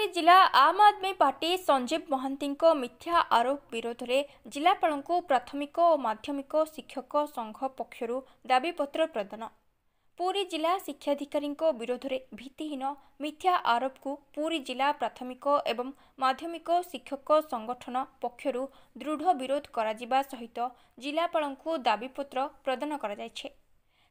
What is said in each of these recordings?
पुरी जिला आम आदमी पार्टी संजीव महांती मिथ्या आरोप विरोध में जिलापाल को प्राथमिक और माध्यमिक शिक्षक संघ पक्षर दाबीपत्र प्रदान। पुरी जिला शिक्षाधिकारी विरोध में भित्तिहीन मिथ्या आरोप को पुरी जिला प्राथमिक एवं माध्यमिक शिक्षक संगठन पक्षर दृढ़ विरोध करा सहित जिलापाल को दाबीपत्र प्रदान कर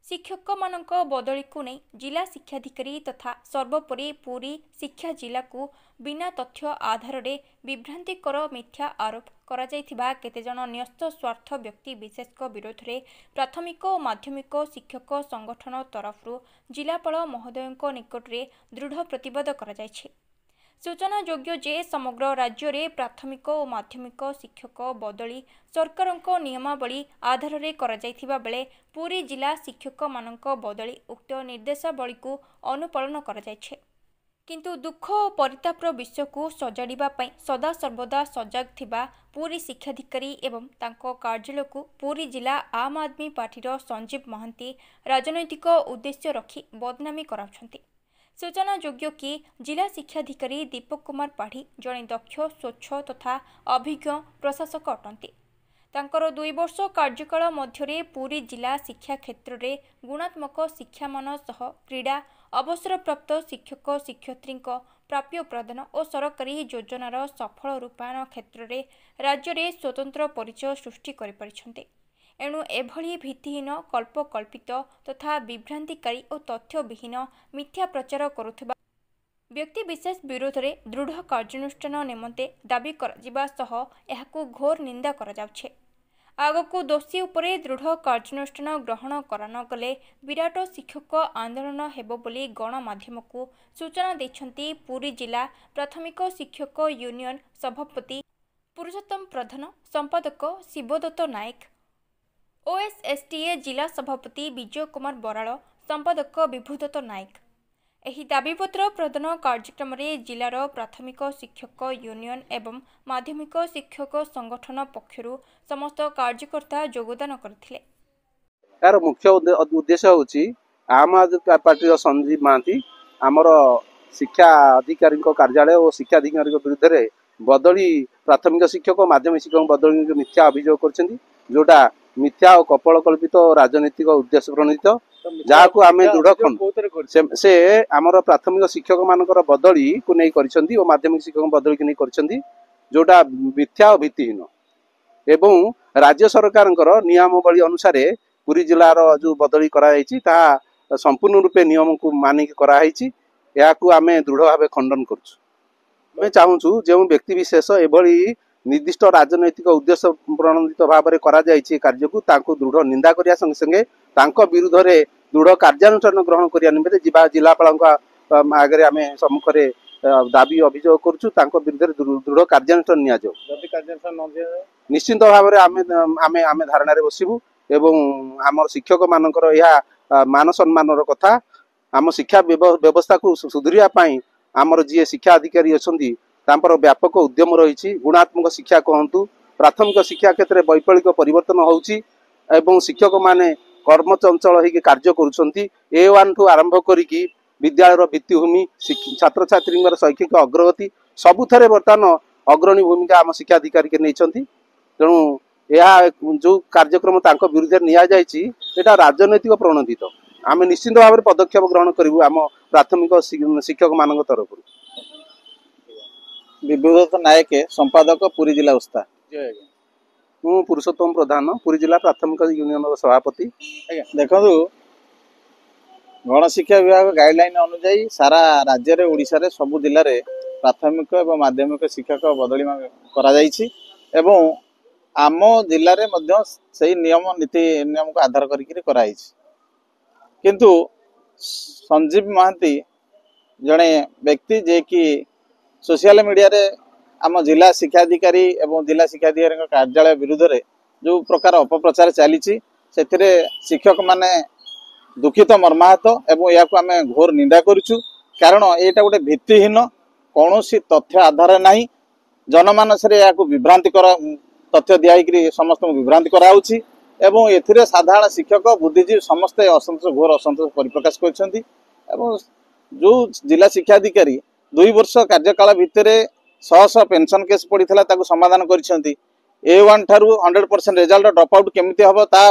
शिक्षक मानक बदली को नहीं जिला शिक्षाधिकारी तथा सर्वोपरि पुरी शिक्षा जिला को बिना तथ्य आधार रे विभ्रांतिकर मिथ्या आरोप करा जायथिबा केतेजन न्यस्त स्वार्थ व्यक्ति विशेष विरोध में प्राथमिक और माध्यमिक शिक्षक संगठन तरफ जिलापाल महोदय निकट में दृढ़ प्रतिवाद करा जायछि। सूचना योग्य जे समग्र राज्य में प्राथमिक और माध्यमिक शिक्षक बदली सरकार नियमावली आधार में करा जायथिबा बेले पुरी जिला शिक्षक मानक बदली उक्त निर्देशावली को अनुपालन करा जायछे। किंतु दुख और परितापर विषय को सजाड़ा सदा सर्वदा सजग थिबा पुरी शिक्षाधिकारी एवं तांको कार्यालय को पुरी जिला आम आदमी पार्टीर संजीव महांती राजनैतिक उद्देश्य रखी बदनामी कराउछंती। सूचना योग्य कि जिला शिक्षाधिकारी दीपक कुमार पाढ़ी जड़े दक्ष स्वच्छ तथा अभिज्ञ प्रशासक अटंती। तांकर 2 वर्ष कार्यकाल मध्य पुरी जिला शिक्षा क्षेत्र में गुणात्मक शिक्षामान सह क्रीड़ा अवसरप्राप्त शिक्षक शिक्षयित्री प्राप्य प्रदान और सरकारी योजनार सफल रूपायन क्षेत्र में राज्य में स्वतंत्र परिचय सृष्टि कर एणु एभली भित्तिहीन कल्पकल्पित तथा विभ्रांतिकारी और तथ्यविहीन मिथ्या प्रचार करुवा व्यक्ति विशेष विरोध में दृढ़ कार्यानुष्ठान निमंते दाबी करा सह एहाकु घोर निंदा करा जाउछे। आगकू दोषी उपरे दृढ़ कार्यानुष्ठान ग्रहण करान गले विराट शिक्षक आंदोलन हेबो बोली गणमाध्यम को सूचना देछंती पुरी जिला प्राथमिक शिक्षक यूनियन सभापति पुरुषोत्तम प्रधान, संपादक शिवदत्त नायक, ओएसएसटीए जिला सभापति विजय कुमार बराड़, संपादक विभुदत्त नायक। एही दाबीपत्र प्रदान कार्यक्रम में जिलार प्राथमिक शिक्षक यूनियन एवं माध्यमिक शिक्षक संगठन पक्षर समस्त कार्यकर्ता योगदान करथिले। यार मुख्य उद्देश्य होची आम आदमी पार्टी संजीव महांती आमर शिक्षा अधिकारी कार्यालय और शिक्षा अधिकारी विरुद्ध में बदली प्राथमिक शिक्षक और माध्यमिक शिक्षक बदली मिथ्या अभियोग करछंती, जोटा मिथ्या और कपल कल्पित राजनीतिक उद्देश्य प्रणीत जहाँ को आम दृढ़ से आमर प्राथमिक शिक्षक मानकर बदली को नहीं करिसेंती और माध्यमिक शिक्षक बदली को नहीं करिसेंती, जोटा मिथ्या और भित्तिहीन एवं राज्य सरकार नियमावली अनुसार पुरी जिलार जो बदली कराई ताहा संपूर्ण रूपे नियम को मानिक कराई या आम दृढ़ भाव खंडन करें चाहूँ जो व्यक्ति विशेष एभली निर्दिष्ट राजनैतिक उद्देश्य प्रणोदित भाव में कार्य को दृढ़ निंदा करने संगे संगे विरुद्ध में दृढ़ कार्यानुष्ठान ग्रहण करने निमित्ते जिलापाल आगे आम सम्मुख दाबी अभियोग करुँ विरुद्ध दृढ़ कार्यानुष्ठान नि निश्चित भाव में आम धारणा बसबू एवं आम शिक्षक मानकर यह मान सम्मान कथा आम शिक्षा व्यवस्था को सुधरिया आमर जी शिक्षा अधिकारी अच्छा व्यापक उद्यम रही गुणात्मक शिक्षा कहतु प्राथमिक शिक्षा क्षेत्र में वैप्लविक परिवर्तन होउची एवं शिक्षक माने कर्मचंचल होकर कार्य करुछंती। A1 ठू आरंभ करिकी विद्यालय भित्तिभूमि छात्र छात्री शैक्षिक अग्रगति सबुथरे बर्तमान अग्रणी भूमिका आम शिक्षा अधिकारी के नहीं तेणु यह जो कार्यक्रम विरुद्ध निया राजनैतिक प्रणोदित आम निश्चित भाव में पदक्षेप ग्रहण करूँ आम प्राथमिक शिक्षक मान तरफ। विभुदत्त नायक संपादक पुरी जिला उस्ता। मु पुरुषोत्तम प्रधान पुरी जिला प्राथमिक यूनियन सभापति। देखो गणशिक्षा विभाग गाइडलाइन अनुजाई सारा राज्य रे ओडिशा रे सबु जिल्ला रे प्राथमिक एवं माध्यमिक शिक्षक बदली करा जायछि एवं आम जिल्ला रे मध्य सही नियम नीति नियम को आधार करिक कराइछि। किंतु संजीव महांती जड़े व्यक्ति जे कि सोशल मीडिया रे आम जिला शिक्षाधिकारी एवं जिला शिक्षाधिकारी कार्यालय विरुद्ध रे जो प्रकार अपप्रचार चली शिक्षक माने दुखित मर्माहत एवं या आम घोर निंदा करुचु कारण यहाँ गोटे भित्तिहीन कौन तथ्य आधार नहीं जनमानस विभ्रांतिकर तथ्य दिखाई समस्त विभ्रांति कराउछि एवं एथिरे साधारण शिक्षक बुद्धिजीवी समस्ते असंतोष घोर असंतोष परिप्रकाश करछंती एवं जो जिला शिक्षाधिकारी 2 वर्ष कार्यकाल भितर 100 पेंशन केस पड़ता समाधान कर A1 ठारू 100% रिजल्ट ड्रॉप आउट केमिति हबो ता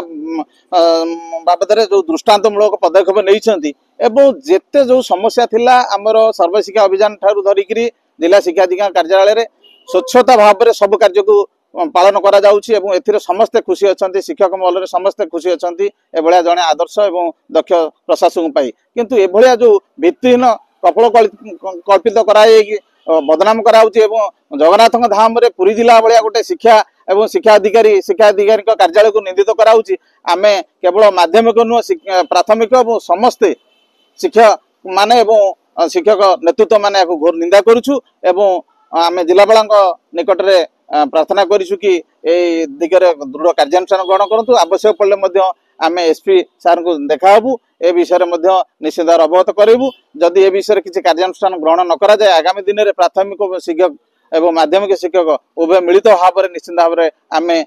बाबद रे जो दृष्टांतमूलक पदक्षेप नहीं एवं जेते जो समस्या थिला हमर सर्वशिक्षा अभियान ठारू धरिकरी जिला शिक्षा अधिकारी कार्यालय रे स्वच्छता भाव में सब कार्य को पालन करा जाउछि एवं एथिरे समस्त खुशी अछंती शिक्षक महल समस्त खुशी अछंती एभलिया जने आदर्श एवं दक्ष प्रशासक पाई किंतु एभलिया जो भित्तिहीन कपल कल्पित कराई बदनाम कराउछि एवं जगन्नाथ धाम रे पुरी जिला भलिया गोटे शिक्षा एवं शिक्षा अधिकारी कार्यालय को निंदित कराउछि आमे केवल माध्यमिक नुह प्राथमिक एवं समस्ते शिक्षक माने एवं शिक्षक नेतृत्व माने घोर निंदा करूछु एवं आमे जिलापाल निकट रे प्रार्थना करिछु कि ए दिगरे दृढ़ कार्यानुष्ठान ग्रहण करंतु आवश्यक पड़ले मध्य आमे एसपी सार को देखाबू ए विषय मध्य निश्चित अवगत करेबू जदि ए विषय किसी कार्यानुष्ठान ग्रहण न करा जाए आगामी दिन में प्राथमिक शिक्षक एवं माध्यमिक शिक्षक उभय मिलित भाव में निश्चित भाव में आमे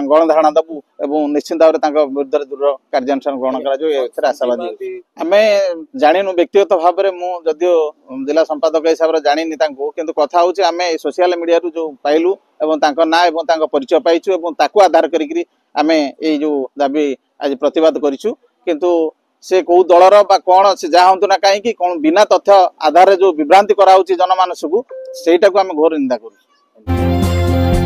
गणधारणा दबू एवं निश्चित भाव में विरुद्ध दृढ़ कार्यानुष्ठान ग्रहण कर आशावादी आमे जानिनु व्यक्तिगत भाव में मु जदियो जिला संपादक हिसाब से जानी किंतु कथा हूँ आम सोशल मीडिया रू जो पाइलु एवं ना एवं परिचय पाइछु एवं ताकू आधार करी आम ये जो दाबी आज प्रतिवाद करिछु किंतु से कौ दलर बा कौन से जहाँ हूँ ना कहीं कौन बिना तथ्य आधार जो विभ्रांति कराउछि जनमानस को सेटा को आम घोर निंदा करूँ।